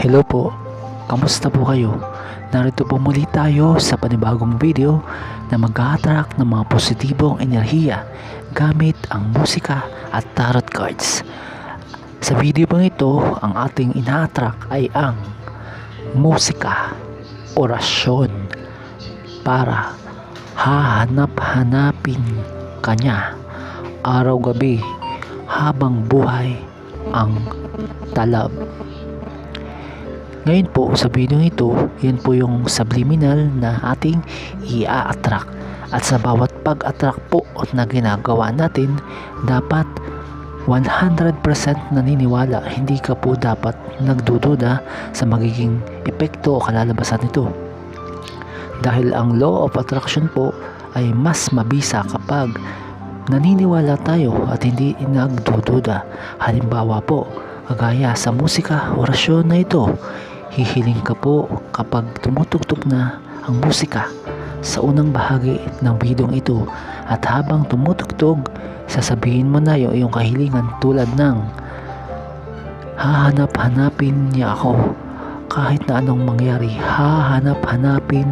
Hello po, kamusta po kayo? Narito po muli tayo sa panibagong video na mag-a-attract ng mga positibong enerhiya gamit ang musika at tarot cards. Sa video pong ito, ang ating ina-attract ay ang musika, orasyon para hahanap-hanapin kanya araw-gabi habang buhay ang talab. Ngayon po sa video ito, yan po yung subliminal na ating i-attract. At sa bawat pag-attract po na ginagawa natin, dapat 100% naniniwala. Hindi ka po dapat nagdududa sa magiging epekto o kalalabasan nito. Dahil ang law of attraction po ay mas mabisa kapag naniniwala tayo at hindi nagdududa. Halimbawa po, kagaya sa musika, orasyon na ito, hihiling ka po kapag tumutugtog na ang musika sa unang bahagi ng bidong ito, at habang tumutugtog, sasabihin mo na yung iyong kahilingan tulad ng hahanap-hanapin niya ako kahit na anong mangyari, hahanap-hanapin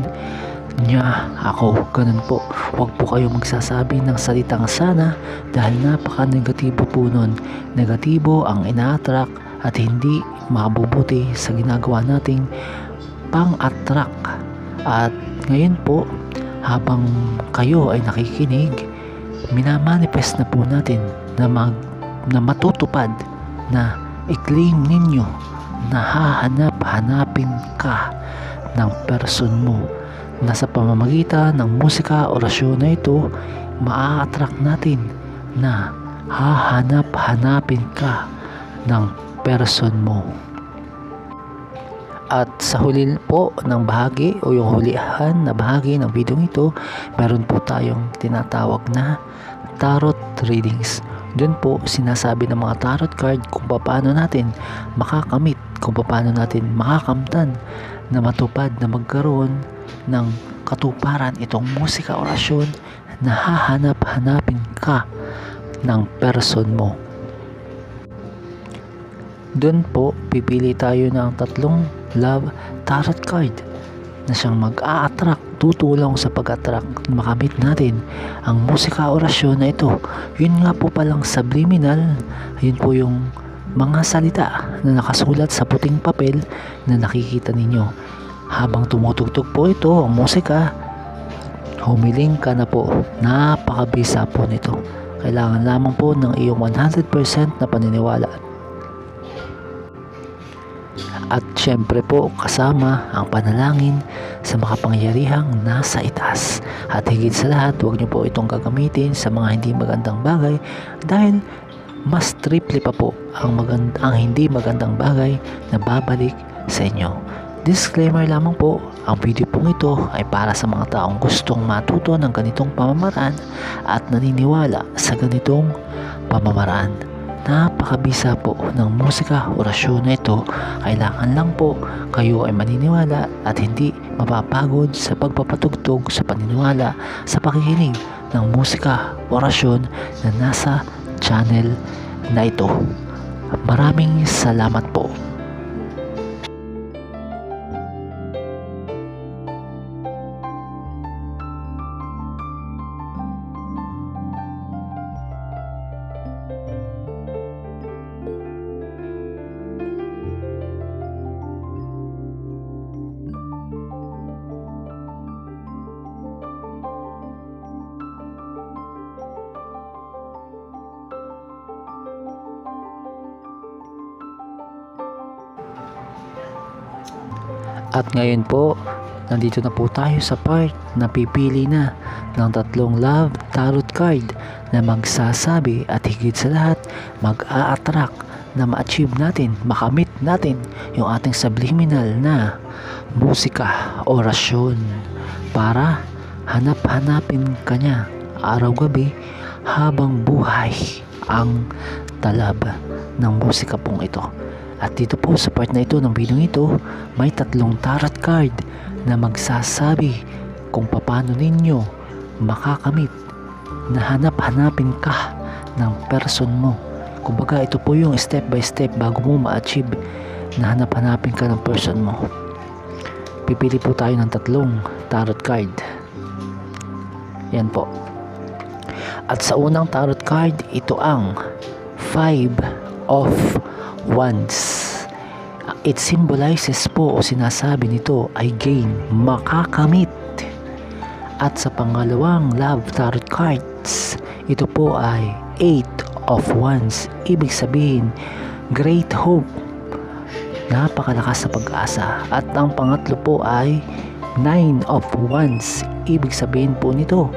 niya ako. Ganun po, huwag po kayo magsasabi ng salitang sana dahil napaka-negatibo po nun. Negatibo ang ina-attract at hindi mabubuti sa ginagawa nating pang-attract. At ngayon po, habang kayo ay nakikinig, minamanifest na po natin na matutupad, na i-claim ninyo na hahanap-hanapin ka ng person mo, na sa pamamagitan ng musika, orasyon na ito, maa-attract natin na hahanap-hanapin ka ng person mo. At sa huli po ng bahagi o yung hulihan na bahagi ng video ito, meron po tayong tinatawag na tarot readings. Doon po sinasabi ng mga tarot card kung paano natin makakamit, kung paano natin makakamtan na matupad, na magkaroon ng katuparan itong musika, orasyon na hahanap-hanapin ka ng person mo. Doon po pipili tayo ng 3 love tarot card na siyang mag-a-attract, tutulong sa pag-attract, makamit natin ang musika, orasyon na ito. Yun nga po palang subliminal, yun po yung mga salita na nakasulat sa puting papel na nakikita ninyo. Habang tumutugtog po ito ang musika, humiling ka na po. Napakabisa po nito. Kailangan lamang po ng iyong 100% na paniniwala. At syempre po kasama ang panalangin sa makapangyarihang nasa itaas. At higit sa lahat, huwag niyo po itong gagamitin sa mga hindi magandang bagay dahil mas triple pa po ang hindi magandang bagay na babalik sa inyo. Disclaimer lamang po, ang video pong ito ay para sa mga taong gustong matuto ng ganitong pamamaraan at naniniwala sa ganitong pamamaraan. Napakabisa po ng musika orasyon na ito. Kailangan lang po kayo ay maniniwala at hindi mapapagod sa pagpapatugtog sa paniniwala sa pakikinig ng musika orasyon na nasa channel na ito. Maraming salamat po. At ngayon po, nandito na po tayo sa part na pipili na ng tatlong love tarot card na magsasabi at higit sa lahat mag-a-attract na ma-achieve natin, makamit natin yung ating subliminal na musika orasyon para hanap-hanapin kanya araw-gabi habang buhay ang talab ng musika pong ito. At dito po sa part na ito ng video ito, may tatlong tarot card na magsasabi kung paano ninyo makakamit na hanap-hanapin ka ng person mo. Kumbaga ito po yung step by step bago mo ma-achieve na hanap-hanapin ka ng person mo. Pipili po tayo ng tatlong tarot card. Yan po. At sa unang tarot card, ito ang 5 of Wands. It symbolizes po o sinasabi nito ay gain, makakamit. At sa pangalawang love tarot cards, ito po ay 8 of Wands. Ibig sabihin, great hope, napakalakas sa pag-asa. At ang pangatlo po ay 9 of Wands. Ibig sabihin po nito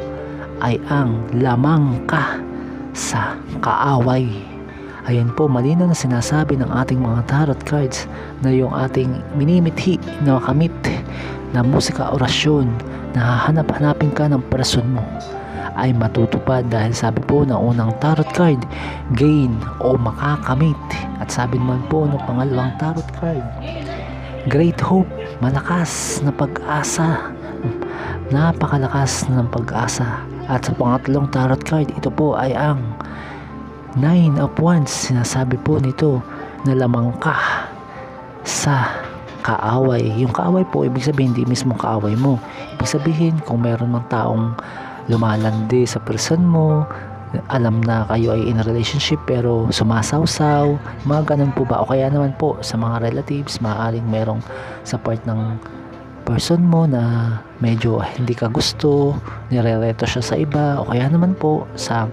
ay ang lamang ka sa kaaway. Ayan po, malinaw na sinasabi ng ating mga tarot cards na yung ating minimithi na makamit na musika orasyon na hahanap-hanapin ka ng person mo ay matutupad dahil sabi po ng unang tarot card, gain o makakamit. At sabi naman po ng pangalawang tarot card, great hope, malakas na pag-asa, napakalakas ng pag-asa. At sa pangatlong tarot card, ito po ay ang 9 of Wands. Sinasabi po nito na lamang ka sa kaaway. Yung kaaway po, ibig sabihin hindi mismo kaaway mo. Ibig sabihin kung meron mang taong lumalandi sa person mo, alam na kayo ay in a relationship pero sumasawsaw, mga ganun po ba? O kaya naman po sa mga relatives, maaaring merong sa part ng person mo na medyo hindi ka gusto, nirereto siya sa iba, o kaya naman po sa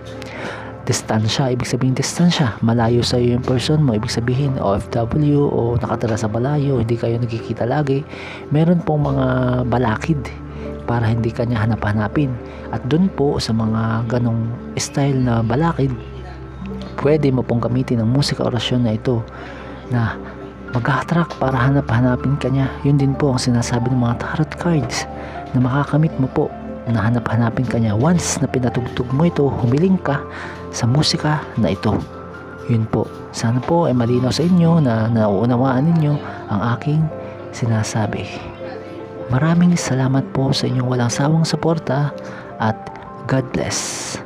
distansya. Ibig sabihin distansya, malayo sa iyo yung person mo. Ibig sabihin OFW o nakatira sa malayo, hindi kayo nagkikita lagi. Meron pong mga balakid para hindi kanya hanap-hanapin. At dun po sa mga ganong style na balakid, pwede mo pong gamitin ang musika orasyon na ito na mag-attract para hanap-hanapin kanya. Yun din po ang sinasabi ng mga tarot cards na makakamit mo po na hanap-hanapin kanya once na pinatugtog mo ito, humiling ka sa musika na ito. Yun po, sana po ay malinaw sa inyo na nauunawaan ninyo ang aking sinasabi. Maraming salamat po sa inyong walang sawang suporta at God bless.